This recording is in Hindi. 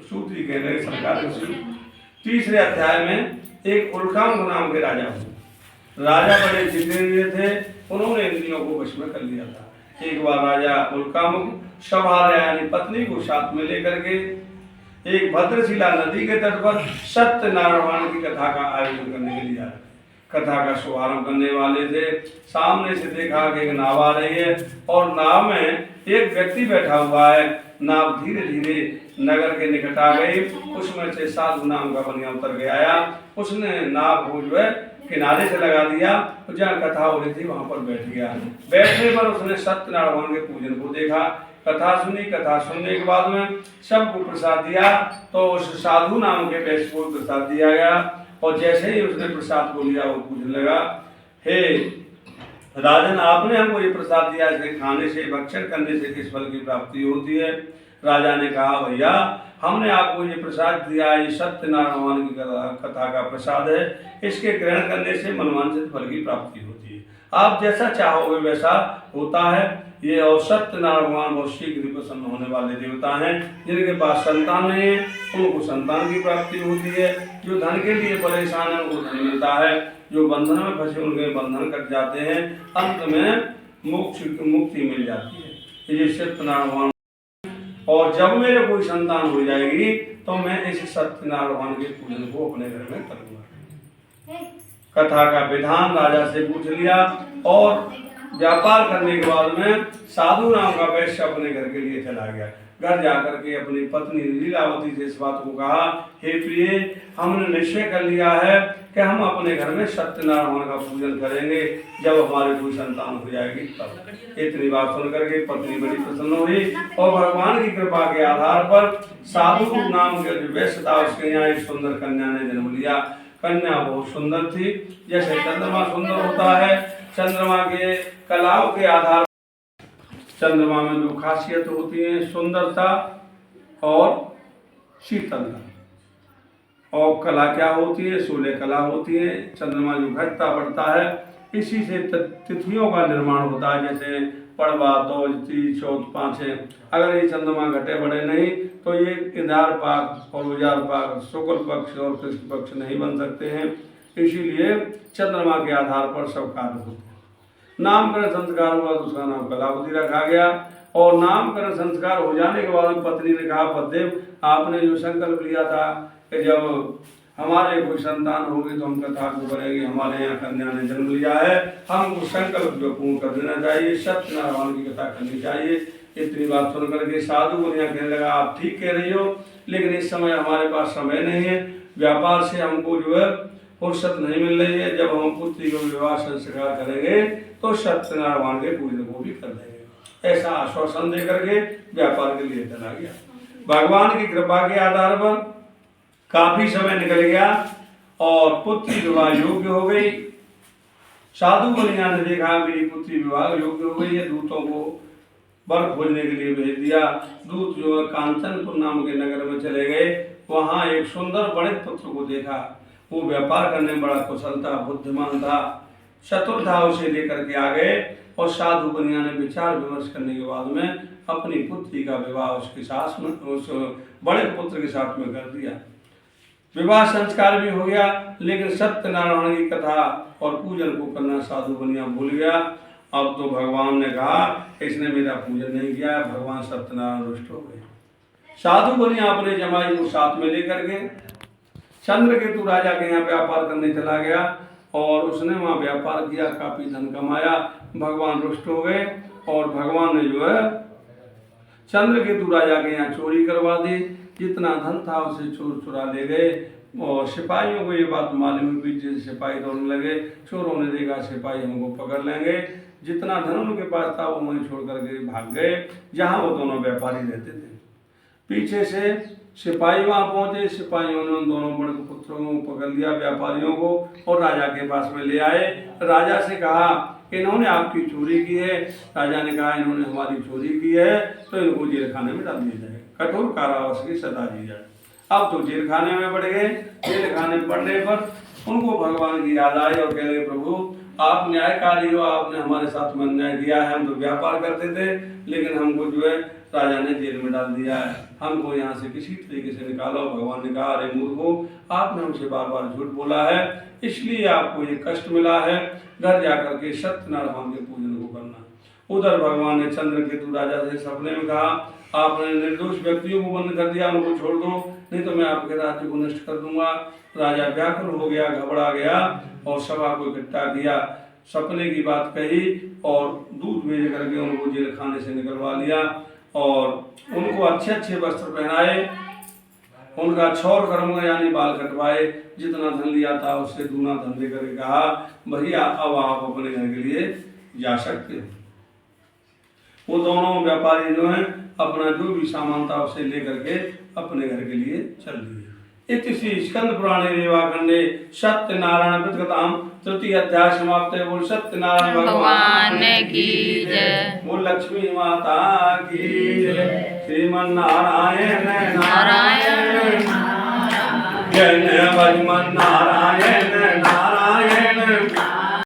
सूत्री कहने लगे सरकार के। तीसरे अध्याय में एक उल्कामुख नाम के राजा हुए। राजा बड़े जितेंद्रिय थे, उन्होंने इंद्रियों को वश में कर लिया था। एक बार राजा उल्कामुख सभार्या यानी पत्नी को साथ में लेकर के एक भद्रशिला नदी के तट पर सत्यनारायण की कथा का आयोजन करने के लिए आए। कथा का शुभारंभ करने वाले थे। सामने से देखा कि एक नाव आ रही है और नाव में एक व्यक्ति बैठा हुआ है। नाव धीरे धीरे नगर के निकट आ गई। उसमें से साधु नाम का बनिया उतर के आया। उसने नाव को जो है किनारे से लगा दिया, जहाँ कथा हो रही थी वहां पर बैठ गया। बैठने पर उसने सत्यनारायण के पूजन को देखा। कथा सुनी। कथा सुनने के बाद में सबको प्रसाद दिया, तो उस साधु नाम के वैश्य को प्रसाद दिया गया। और जैसे ही उसने प्रसाद को लिया वो पूछने लगा, हे राजन, आपने हमको ये प्रसाद दिया, इसे खाने से भक्षण करने से किस फल की प्राप्ति होती है? राजा ने कहा, भैया हमने आपको ये प्रसाद दिया, ये सत्यनारायण की कथा का प्रसाद है, इसके ग्रहण करने से मनवांछित फल की प्राप्ति होती है। आप जैसा चाहोगे वैसा होता है। ये और सत्यनारायण बहुत शीघ्र प्रसन्न होने वाले देवता हैं। जिनके पास संतान नहीं है उनको संतान की प्राप्ति होती है। जो धन के लिए परेशान है उनको धन मिलता है। जो बंधन में फंसे उनके बंधन कट जाते हैं। अंत में मुक्ति मिल जाती है। ये सत्यनारायण। और जब मेरे कोई संतान हो जाएगी तो मैं इस सत्यनारायण के पूजन को अपने घर में करूंगा। कथा का विधान राजा से पूछ लिया और व्यापार करने के बाद में साधु नाम का वैश्य अपने घर के लिए चला गया। घर जाकर के अपनी पत्नी लीलावती से इस बात को कहा, हे प्रिय, हमने निश्चय कर लिया है कि हम अपने घर में सत्यनारायण का पूजन करेंगे जब हमारे कोई संतान हो जाएगी तब। इतनी बात सुनकर के पत्नी बड़ी प्रसन्न हुई और भगवान की कृपा के आधार पर साधु नाम के जो वैश्य था उसके यहाँ एक सुंदर कन्या ने जन्म लिया। कन्या बहुत सुंदर थी, जैसे चंद्रमा सुंदर होता है। चंद्रमा के कलाओं के आधार, चंद्रमा में जो खासियत होती है सुंदरता और शीतलता। और कला क्या होती है? सूर्य कला होती है। चंद्रमा जो घटता बढ़ता है, इसी से तिथियों का निर्माण होता है। जैसे पड़वा, दौज, तीज, चौथ, पाँचे। अगर ये चंद्रमा घटे बढ़े नहीं तो ये इंद्र पक्ष और उजार पक्ष, शुक्ल पक्ष और कृष्ण पक्ष नहीं बन सकते हैं। इसीलिए चंद्रमा के आधार पर सब कार्य होते हैं। नामकरण संस्कार हुआ तो उसका नाम कलावती रखा गया। और नामकरण संस्कार हो जाने के बाद पत्नी ने कहा, पतिदेव, आपने जो संकल्प लिया था कि जब हमारे कोई संतान होगी तो हम कथा को करेंगे, हमारे यहाँ कन्या ने जन्म लिया है, हमको संकल्प जो पूर्ण कर देना चाहिए, सत्यनारायण की कथा करनी चाहिए। इतनी बात सुन करके साधु मुनिया कहने लगा, आप ठीक कह रही हो, लेकिन इस समय हमारे पास समय नहीं है। व्यापार से हमको जो है फुर्सत नहीं मिल रही है। जब हम पुत्री को विवाह संस्कार करेंगे तो सत्यनारायण के पूजन को भी कर देंगे। ऐसा आश्वासन दे करके व्यापार के लिए चला गया। भगवान की कृपा के आधार पर काफी समय निकल गया और पुत्री विवाह योग्य हो गई। साधु मुनिया ने देखा मेरी पुत्री विवाह योग्य हो गई है, दूतों को वर खोजने के लिए भेज दिया। दूत जो है कांचनपुर नाम के नगर में चले गए। वहां एक सुंदर बड़े पुत्र को देखा। वो व्यापार करने में बड़ा कुशल था, बुद्धिमान था, चतुर था। उसे लेकर के आ गए और साधु मुनिया ने विचार विमर्श करने के बाद में अपनी पुत्री का विवाह उसके साथ में, उस बड़े पुत्र के साथ में कर दिया। विवाह संस्कार भी हो गया, लेकिन सत्यनारायण की कथा और पूजन को करना साधु मुनिया भूल गया। अब तो भगवान ने कहा इसने मेरा पूजन नहीं किया, भगवान सत्यनारायण रुष्ट हो गए। साधु मुनिया अपने जमाई को साथ में लेकर के चंद्रकेतु राजा के यहाँ व्यापार करने चला गया और उसने वहाँ व्यापार किया, काफी धन कमाया। भगवान रुष्ट हो गए और भगवान ने जो है चंद्रकेतु राजा के यहाँ चोरी करवा दी। जितना धन था उसे चोर चुरा ले गए और सिपाहियों को ये बात मालूम हुई। जैसे सिपाही दौड़ने लगे, चोरों ने देखा सिपाही हमको पकड़ लेंगे। जितना धन उनके पास था वो वहीं छोड़ करके भाग गए जहाँ वो दोनों व्यापारी रहते थे। पीछे से सिपाही वहां पहुंचे। सिपाहियों ने उन दोनों बड़े पुत्रों को पकड़ लिया, व्यापारियों को, और राजा के पास में ले आए। राजा से कहा इन्होंने आपकी चोरी की है। राजा ने कहा इन्होंने हमारी चोरी की है तो इनको जेल खाने में डाल दिया जाए, कठोर कारावास की सजा दी जाए। अब तो जेल खाने में पड़ गए। जेल खाने में पड़ने पर उनको भगवान की याद आई और कह रहे प्रभु आप न्यायकारी हो, आपने हमारे साथ में अन्याय किया है। हम तो व्यापार करते थे, लेकिन हमको जो है राजा ने जेल में डाल दिया है, हमको यहाँ से किसी तरीके से निकालो। भगवान ने कहा, अरे मूर्खो, आपने हमसे बार बार झूठ बोला है, इसलिए आपको ये कष्ट मिला है। घर जाकर के सत्यनारायण के पूजन को करना। उधर भगवान ने चंद्रकेतु राजा से सपने में कहा, आपने निर्दोष व्यक्तियों को बंद कर दिया, उनको छोड़ दो, नहीं तो मैं आपके राज्य को नष्ट कर दूंगा। राजा व्याकुल हो गया, घबरा गया और सभा को इकट्ठा किया, सपने की बात कही और दूध भेज करके उनको जेल खाने से निकलवा लिया और उनको अच्छे अच्छे वस्त्र पहनाए, उनका क्षौर कर्म यानी बाल कटवाए, जितना धन लिया था उससे दूना धन दे करके कहा, भैया अब आप अपने घर के लिए जा सकते हो। वो दोनों व्यापारी जो हैं अपना जो भी सामान था उसे लेकर के अपने घर के लिए चल दिए। इति श्री स्कंद पुराणे रेवाखंडे सत्यनारायण व्रतकथाम तृतीय अध्याय समाप्त है। बोल सत्यनारायण भगवान की जय, बोल लक्ष्मी माता की जय, श्रीमन नारायण नारायण जय भजमन नारायण